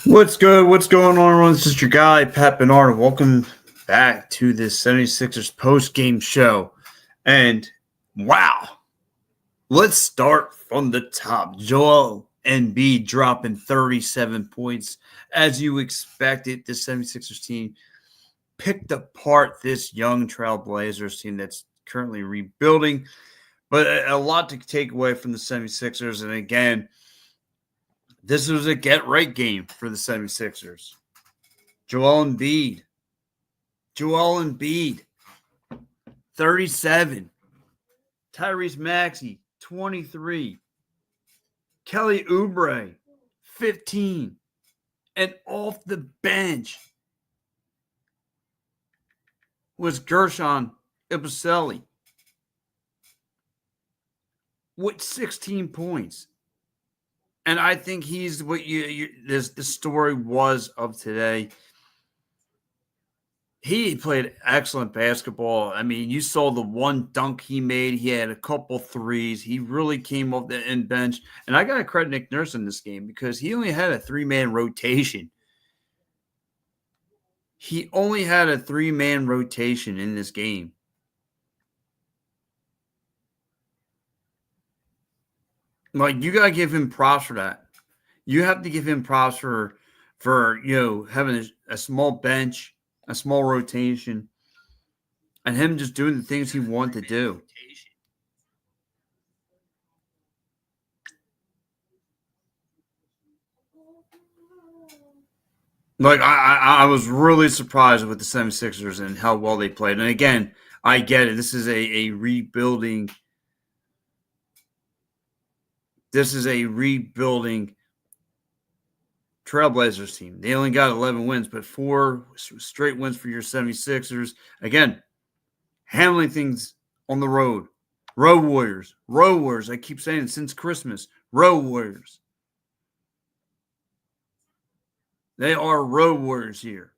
What's good? What's going on, everyone? This is your guy, Pat Bernard. Welcome back to this 76ers post-game show. And wow, let's start from the top. Joel Embiid dropping 37 points. As you expected, the 76ers team picked apart this young Trailblazers team that's currently rebuilding. But a lot to take away from the 76ers. And again, this was a get-right game for the 76ers. Joel Embiid, 37. Tyrese Maxey, 23. Kelly Oubre, 15. And off the bench was Gershon Ibusele with 16 points. And I think he's what the story was of today. He played excellent basketball. I mean, you saw the one dunk he made. He had a couple threes. He really came off the end bench. And I got to credit Nick Nurse in this game because he only had a three-man rotation. He only had a three-man rotation in this game. Like, you got to give him props for that. You have to give him props for having a small bench, a small rotation, and him just doing the things he wanted to do. Like, I was really surprised with the 76ers and how well they played. And again, I get it. This is a rebuilding. This is a rebuilding Trailblazers team. They only got 11 wins, but 4 straight wins for your 76ers. Again, handling things on the road. Road Warriors. Road Warriors. I keep saying it since Christmas. Road Warriors. They are Road Warriors here.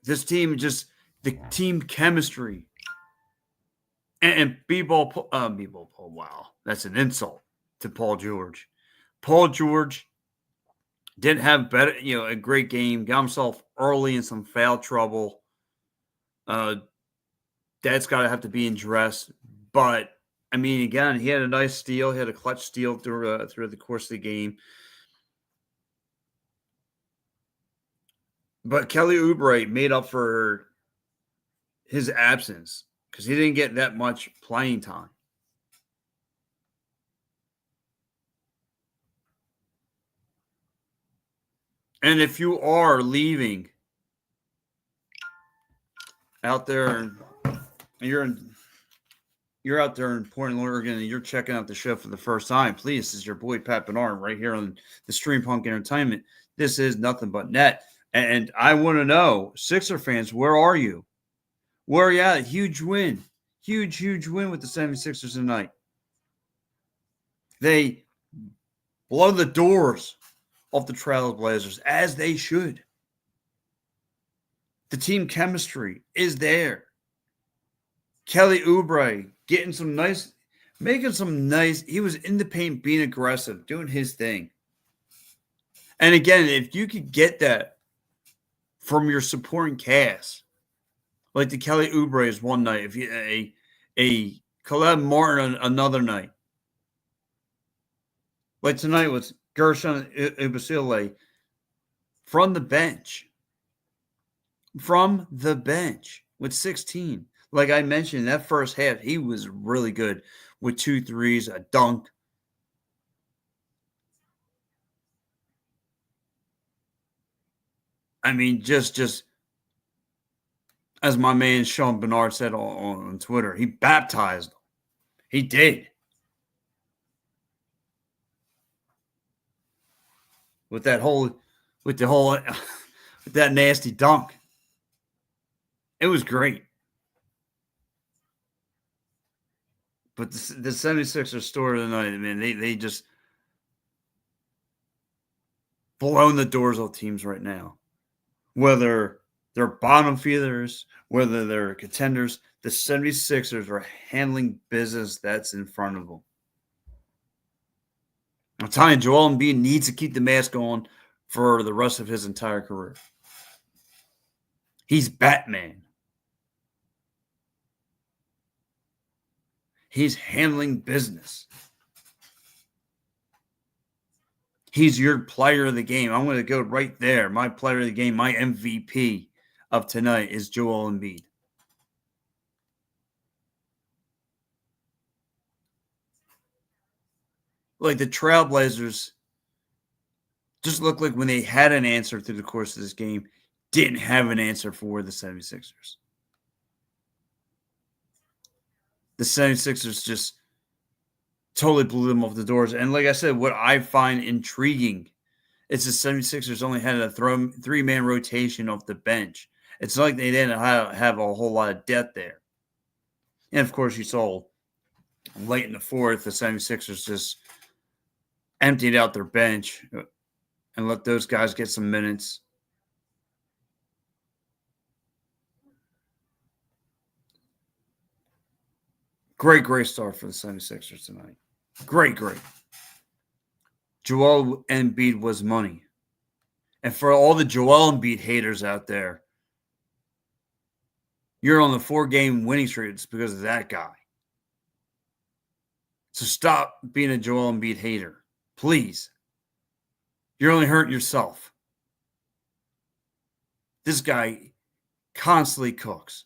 This team just, the team chemistry. And B-ball, wow, that's an insult to Paul George. Paul George didn't have a great game. Got himself early in some foul trouble. That's got to have to be addressed. But I mean, again, he had a nice steal. He had a clutch steal through the course of the game. But Kelly Oubre made up for his absence because he didn't get that much playing time. And if you are leaving out there, you're out there in Portland, Oregon, and you're checking out the show for the first time, please, this is your boy Pat Bernard right here on the Stream Punk Entertainment. This is nothing but net. And I want to know, Sixer fans, where are you? Where are you at? Huge win. Huge win with the 76ers tonight. They blow the doors off the Trailblazers, as they should. The team chemistry is there. Kelly Oubre making some nice, he was in the paint, being aggressive, doing his thing. And again, if you could get that from your supporting cast, like the Kelly Oubre's one night, if you a Caleb Martin another night, like tonight was Gershon Ibusele from the bench with 16. Like I mentioned, that first half, he was really good with 2 threes, a dunk. I mean, just as my man Sean Bernard said on Twitter, he baptized them. He did. With that nasty dunk. It was great. But the 76ers story tonight, man, they just blowing the doors off teams right now. Whether they're bottom feeders, whether they're contenders, the 76ers are handling business that's in front of them. I'm telling you, Joel Embiid needs to keep the mask on for the rest of his entire career. He's Batman. He's handling business. He's your player of the game. I'm going to go right there. My player of the game, my MVP of tonight is Joel Embiid. Like the Trailblazers just looked like when they had an answer through the course of this game, didn't have an answer for the 76ers. The 76ers just totally blew them off the doors. And like I said, what I find intriguing is the 76ers only had a three-man rotation off the bench. It's like they didn't have a whole lot of depth there. And, of course, you saw late in the fourth, the 76ers just emptied out their bench and let those guys get some minutes. Great start for the 76ers tonight. Great. Joel Embiid was money. And for all the Joel Embiid haters out there, you're on the 4-game winning streak. It's because of that guy. So stop being a Joel Embiid hater. Please. You're only hurting yourself. This guy constantly cooks.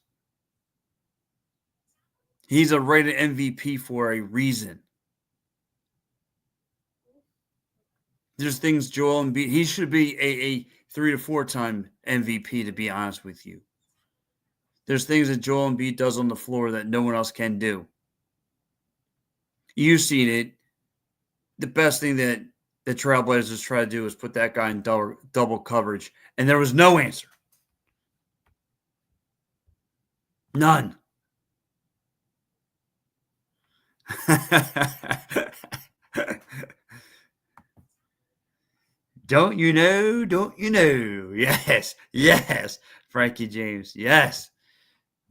He's a rated MVP for a reason. There's things Joel Embiid, he should be a 3 to 4 time MVP, to be honest with you. There's things that Joel Embiid does on the floor that no one else can do. You've seen it. The best thing that the Trailblazers try to do is put that guy in double coverage, and there was no answer. None. Don't you know? Don't you know? Yes. Frankie James. Yes.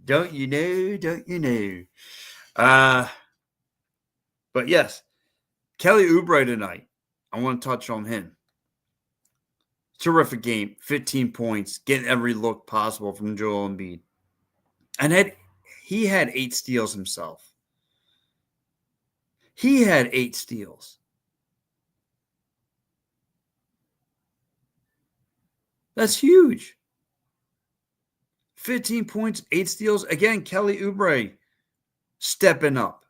Don't you know? Don't you know? But yes, Kelly Oubre tonight. I want to touch on him. Terrific game. 15 points. Getting every look possible from Joel Embiid. And he had 8 steals himself. He had 8 steals. That's huge. 15 points, 8 steals. Again, Kelly Oubre stepping up.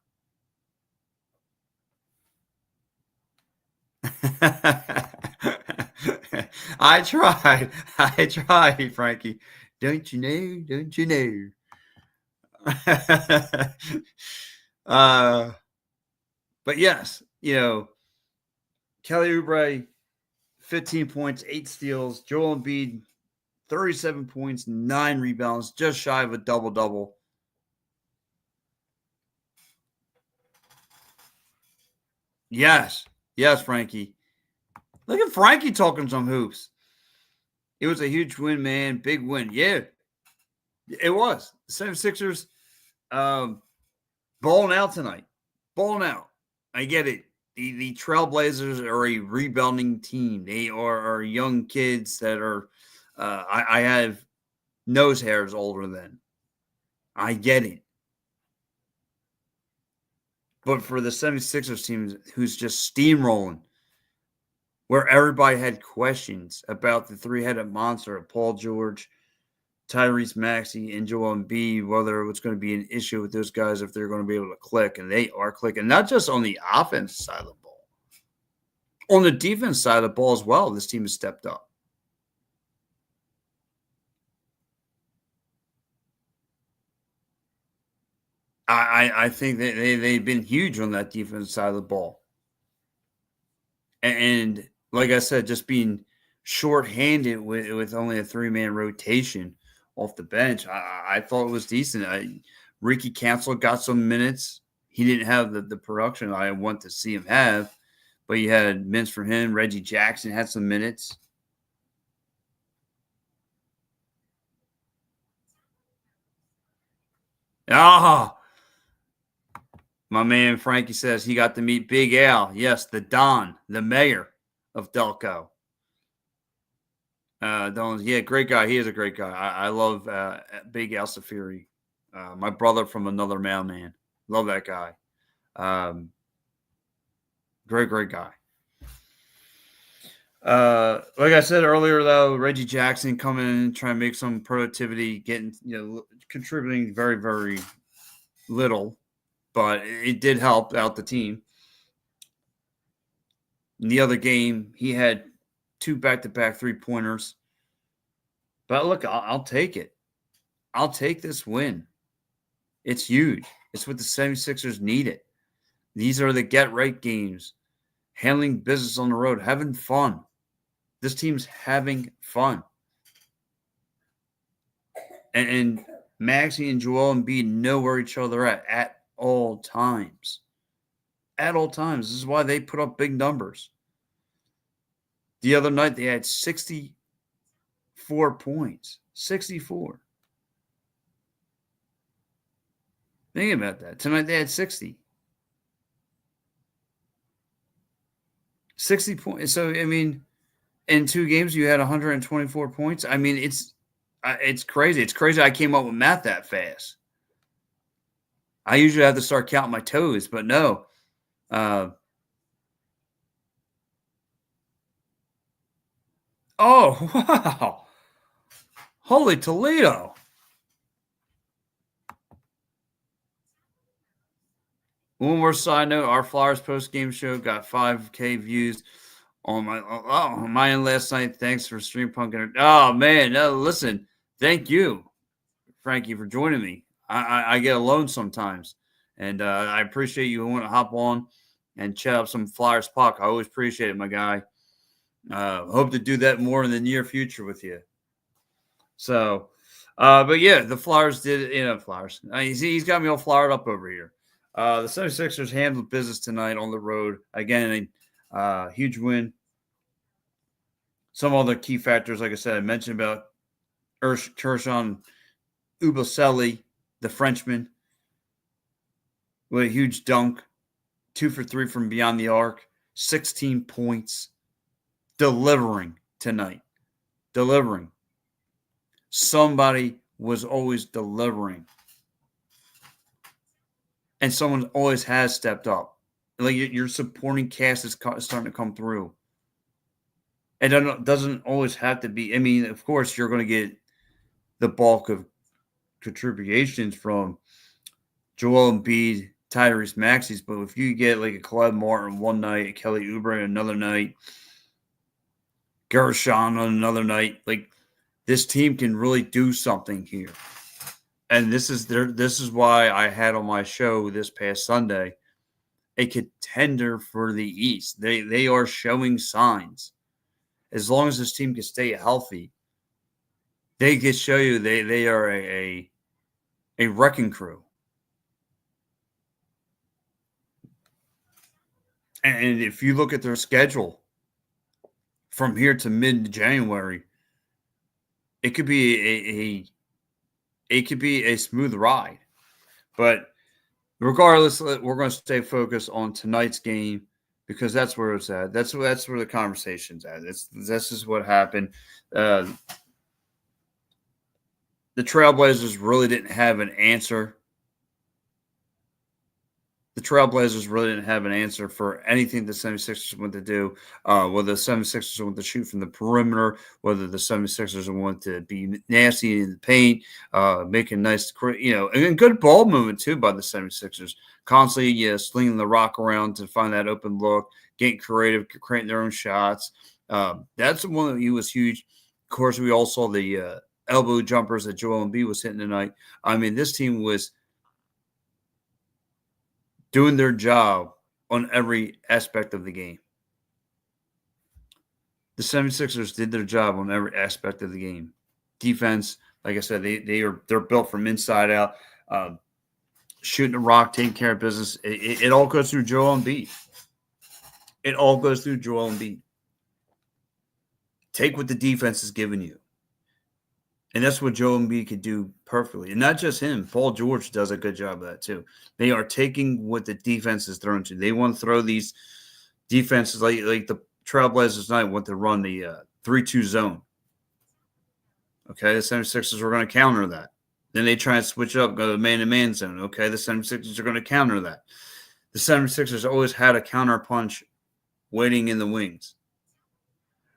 I tried, Frankie. Don't you know? Don't you know? But yes, Kelly Oubre, 15 points, 8 steals. Joel Embiid, 37 points, 9 rebounds, just shy of a double-double. Yes, Frankie. Look at Frankie talking some hoops. It was a huge win, man. Big win. Yeah, it was. The 76ers balling out tonight. Balling out. I get it. The Trailblazers are a rebounding team. They are young kids that are I have nose hairs older than. I get it. But for the 76ers team who's just steamrolling, where everybody had questions about the three-headed monster of Paul George, Tyrese Maxey, and Joel Embiid, whether it was going to be an issue with those guys if they're going to be able to click, and they are clicking, not just on the offense side of the ball. On the defense side of the ball as well, this team has stepped up. I think that they've been huge on that defense side of the ball. And like I said, just being shorthanded with only a 3-man rotation off the bench, I thought it was decent. Ricky Council got some minutes. He didn't have the production I want to see him have, but you had minutes for him. Reggie Jackson had some minutes. My man Frankie says he got to meet Big Al. Yes, the Don, the mayor of Delco. Yeah, great guy. He is a great guy. I love Big Al Safiri. My brother from another mailman. Love that guy. Great guy. Like I said earlier, though, Reggie Jackson coming in, trying to make some productivity, getting, contributing very, very little, but it did help out the team. In the other game, he had 2 back-to-back 3-pointers. But look, I'll take it. I'll take this win. It's huge. It's what the 76ers needed. These are the get-right games. Handling business on the road, having fun. This team's having fun. And Maxey and Joel Embiid know where each other at all times. At all times. This is why they put up big numbers. The other night, they had 64 points. 64. Think about that. Tonight, they had 60. 60 points. So, I mean, in 2 games, you had 124 points. I mean, it's crazy. It's crazy I came up with math that fast. I usually have to start counting my toes, but no. Oh, wow. Holy Toledo. One more side note, our Flyers post-game show got 5K views on mine last night. Thanks for stream punking. Oh, man. No, listen, thank you, Frankie, for joining me. I get alone sometimes, and I appreciate you want to hop on and chat up some Flyers puck. I always appreciate it, my guy. Hope to do that more in the near future with you. So, but yeah, the Flyers did, Flyers. He's got me all fired up over here. The 76ers handled business tonight on the road. Again, a huge win. Some other key factors, like I said, I mentioned about Kershaw Uboselli, the Frenchman, with a huge dunk, 2 for 3 from beyond the arc, 16 points, delivering tonight. Delivering. Somebody was always delivering. And someone always has stepped up. Like your supporting cast is starting to come through. And it doesn't always have to be. I mean, of course, you're going to get the bulk of contributions from Joel Embiid, Tyrese Maxey's. But if you get like a Caleb Martin one night, a Kelly Oubre another night, Gershon on another night, like this team can really do something here. And this is why I had on my show this past Sunday a contender for the East. They are showing signs. As long as this team can stay healthy, they can show you they are a wrecking crew. And if you look at their schedule from here to mid-January, it could be a smooth ride. But regardless, we're going to stay focused on tonight's game because that's where it's at. That's where the conversation's at. This is what happened. The Trailblazers really didn't have an answer. The Trailblazers really didn't have an answer for anything the 76ers want to do, whether the 76ers want to shoot from the perimeter, whether the 76ers want to be nasty in the paint, making nice, and good ball movement, too, by the 76ers. Constantly, slinging the rock around to find that open look, getting creative, creating their own shots. That's the one that was huge. Of course, we all saw the elbow jumpers that Joel Embiid was hitting tonight. I mean, this team was doing their job on every aspect of the game. The 76ers did their job on every aspect of the game. Defense, like I said, they're built from inside out. Shooting the rock, taking care of business. It all goes through Joel Embiid. It all goes through Joel Embiid. Take what the defense is giving you And that's what Joel Embiid could do perfectly. And not just him. Paul George does a good job of that too. They are taking what the defense is throwing to. They want to throw these defenses like the Trailblazers tonight want to run the 3-2 zone. Okay, the 76ers are going to counter that. Then they try and switch up, go to man-to-man zone. Okay, the 76ers are going to counter that. The 76ers always had a counter punch waiting in the wings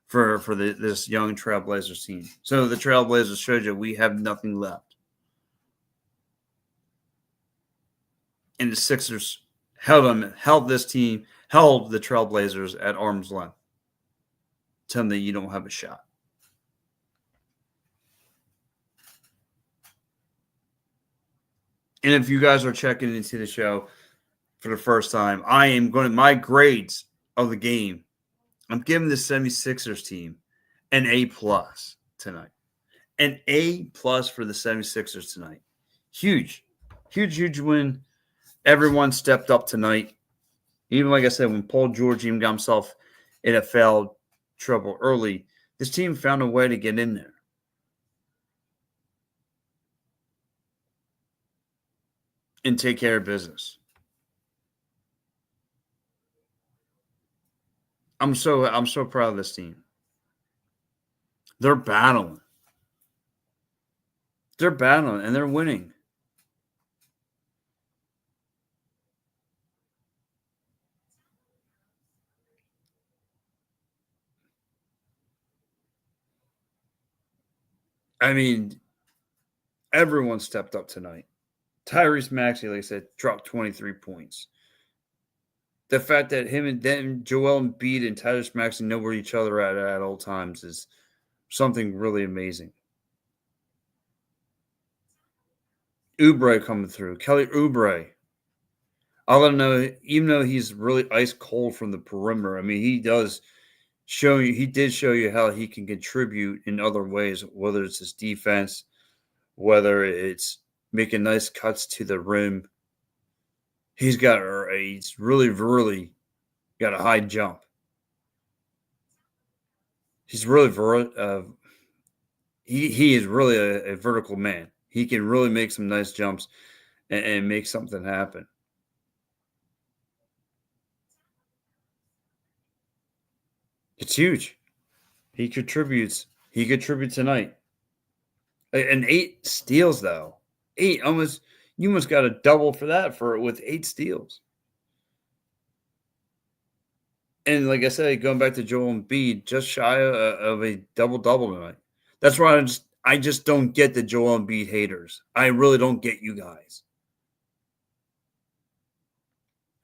for this young Trailblazers team. So the Trailblazers showed you we have nothing left. And the Sixers held the Trailblazers at arm's length. Tell them that you don't have a shot. And if you guys are checking into the show for the first time, I am going to my grades of the game. I'm giving the 76ers team an A+ tonight. An A+ for the 76ers tonight. Huge win. Everyone stepped up tonight. Even like I said, when Paul George even got himself in a foul trouble early, this team found a way to get in there. And take care of business. I'm so proud of this team. They're battling. And they're winning. I mean, everyone stepped up tonight. Tyrese Maxey, like I said, dropped 23 points. The fact that him and then Joel Embiid and Tyrese Maxey know where each other at all times is something really amazing. Oubre coming through. Kelly Oubre. I don't know, even though he's really ice cold from the perimeter, I mean, he did show you how he can contribute in other ways, whether it's his defense, whether it's making nice cuts to the rim. He's really, really got a high jump. He's really, he is really a vertical man. He can really make some nice jumps and make something happen. It's huge. He contributes tonight. And 8 steals, though. 8 almost. You almost got a double for that with 8 steals. And like I said, going back to Joel Embiid, just shy of a double-double tonight. That's why I just don't get the Joel Embiid haters. I really don't get you guys.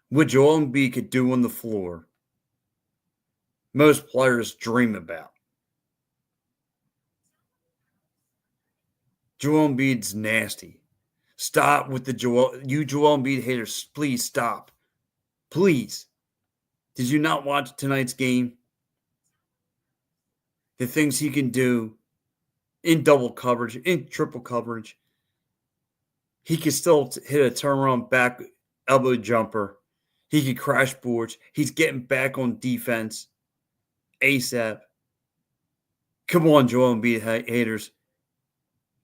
What Joel Embiid could do on the floor, most players dream about. Joel Embiid's nasty. Stop with the Joel Embiid haters. Please stop. Please. Did you not watch tonight's game? The things he can do in double coverage, in triple coverage. He can still hit a turnaround back elbow jumper. He can crash boards. He's getting back on defense ASAP. Come on, Joel Embiid haters.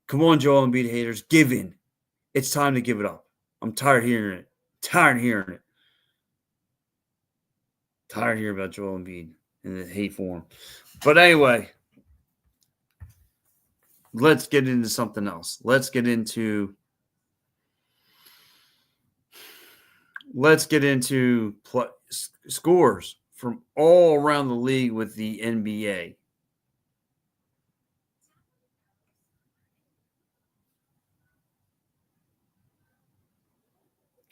Come on, Joel Embiid haters. Give in. It's time to give it up. I'm tired of hearing it. Tired of hearing about Joel Embiid in the hate form. But anyway, let's get into something else. Let's get into scores from all around the league with the NBA.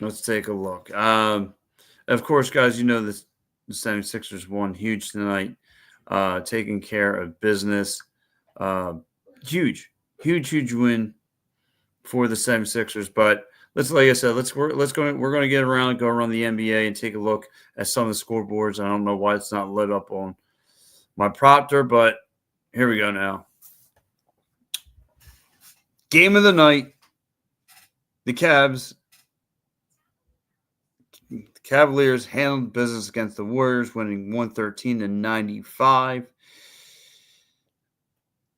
Let's take a look. Of course, guys, you know the 76ers won huge tonight, taking care of business. Huge win for the 76ers. But like I said, we're going to go around the NBA and take a look at some of the scoreboards. I don't know why it's not lit up on my prompter, but here we go now. Game of the night. The Cavaliers handled business against the Warriors, winning 113-95.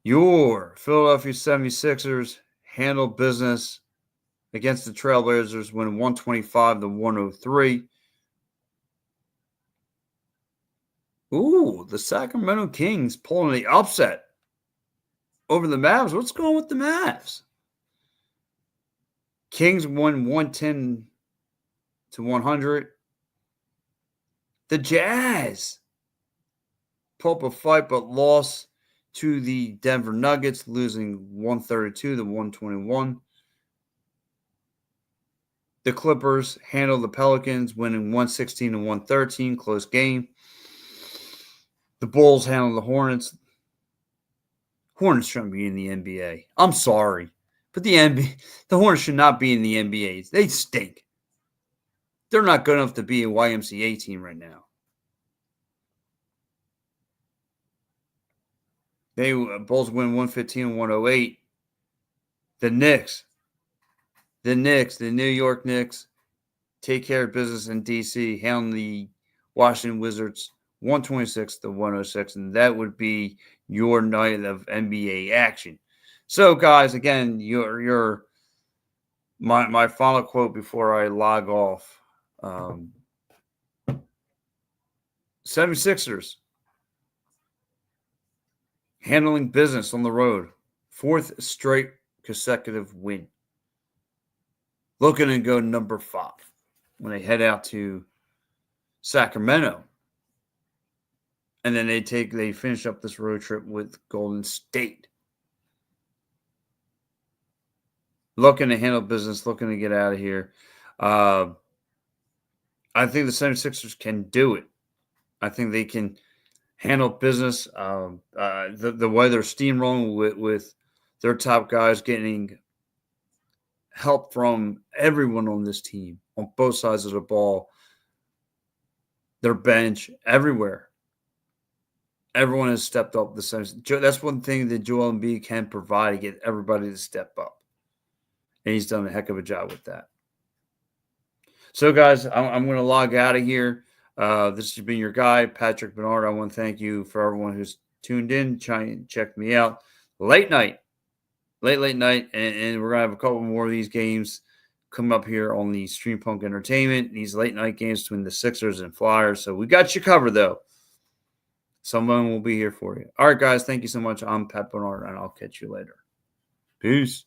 Your Philadelphia 76ers handle business against the Trailblazers, winning 125-103. Ooh, the Sacramento Kings pulling the upset over the Mavs. What's going on with the Mavs? Kings won 110-100. The Jazz pulled up a fight but lost to the Denver Nuggets, losing 132-121. The Clippers handled the Pelicans, winning 116-113, close game. The Bulls handled the Hornets. Hornets shouldn't be in the NBA. I'm sorry, but the Hornets should not be in the NBA. They stink. They're not good enough to be a YMCA team right now. Bulls win 115-108. The New York Knicks, take care of business in D.C., handling the Washington Wizards 126-106, and that would be your night of NBA action. So, guys, again, my final quote before I log off. 76ers handling business on the road. 4th straight consecutive win. Looking to go number 5 when they head out to Sacramento. And then they finish up this road trip with Golden State. Looking to handle business, looking to get out of here. I think the 76ers can do it. I think they can handle business. The way they're steamrolling with their top guys getting help from everyone on this team, on both sides of the ball, their bench, everywhere. Everyone has stepped up. That's one thing that Joel Embiid can provide to get everybody to step up. And he's done a heck of a job with that. So, guys, I'm going to log out of here. This has been your guy, Patrick Bernard. I want to thank you for everyone who's tuned in, checked me out. Late night. And we're going to have a couple more of these games come up here on the Stream Punk Entertainment. These late night games between the Sixers and Flyers. So we got you covered, though. Someone will be here for you. All right, guys, thank you so much. I'm Pat Bernard, and I'll catch you later. Peace.